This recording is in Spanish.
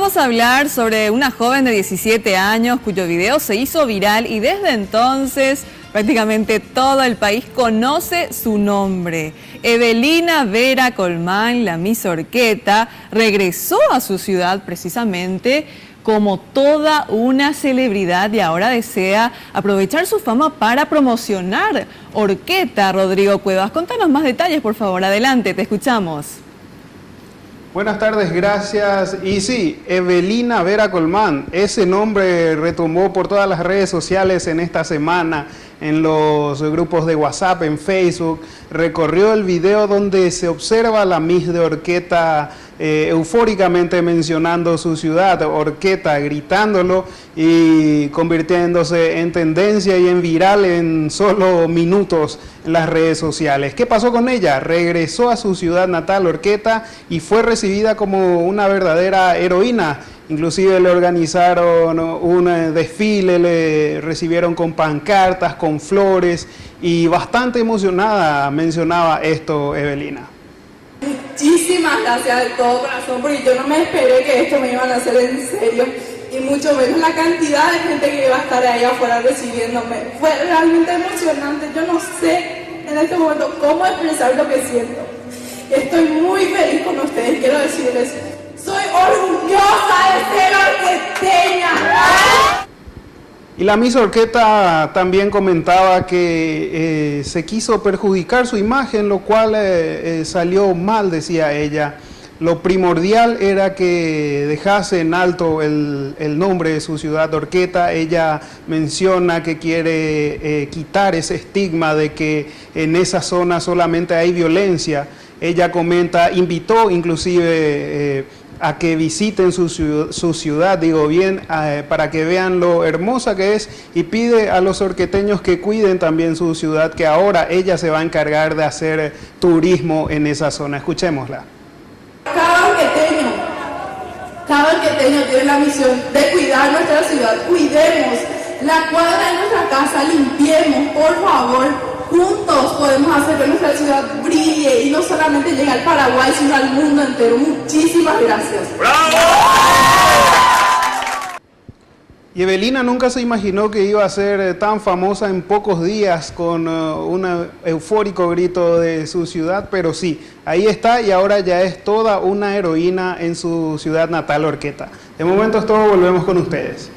vamos a hablar sobre una joven de 17 años cuyo video se hizo viral y desde entonces prácticamente todo el país conoce su nombre. Evelina Vera Colmán, la Miss Orqueta, regresó a su ciudad precisamente como toda una celebridad y ahora desea aprovechar su fama para promocionar Orqueta. Rodrigo Cuevas, contanos más detalles, por favor. Adelante, te escuchamos. Buenas tardes, gracias. Y sí, Evelina Vera Colmán, ese nombre retumbó por todas las redes sociales en esta semana, en los grupos de WhatsApp, en Facebook. Recorrió el video donde se observa a la Miss de Orqueta eufóricamente mencionando su ciudad, Orqueta, gritándolo y convirtiéndose en tendencia y en viral en solo minutos en las redes sociales. ¿Qué pasó con ella? Regresó a su ciudad natal, Orqueta, y fue recibida como una verdadera heroína. Inclusive le organizaron un desfile, le recibieron con pancartas, con flores, y bastante emocionada mencionaba esto Evelina. Muchísimas gracias de todo corazón, porque yo no me esperé que esto me iban a hacer en serio, y mucho menos la cantidad de gente que iba a estar ahí afuera recibiéndome. Fue realmente emocionante. Yo no sé en este momento cómo expresar lo que siento. Estoy muy feliz con ustedes, quiero decirles, soy orgullosa de ser orqueteña. Y la Miss Orqueta también comentaba que se quiso perjudicar su imagen, lo cual salió mal, decía ella. Lo primordial era que dejase en alto el nombre de su ciudad, Orqueta. Ella menciona que quiere quitar ese estigma de que en esa zona solamente hay violencia. Ella comenta, invitó inclusive a que visiten su ciudad, digo bien, para que vean lo hermosa que es, y pide a los orqueteños que cuiden también su ciudad, que ahora ella se va a encargar de hacer turismo en esa zona. Escuchémosla. Cada orqueteño tiene la misión de cuidar nuestra ciudad. Cuidemos la cuadra de nuestra casa, limpiemos, por favor. Juntos podemos hacer que nuestra ciudad brille y no solamente llegue al Paraguay, sino al mundo entero. Muchísimas gracias. ¡Bravo! Y Evelina nunca se imaginó que iba a ser tan famosa en pocos días con un eufórico grito de su ciudad, pero sí, ahí está y ahora ya es toda una heroína en su ciudad natal, Orqueta. De momento es todo, volvemos con ustedes.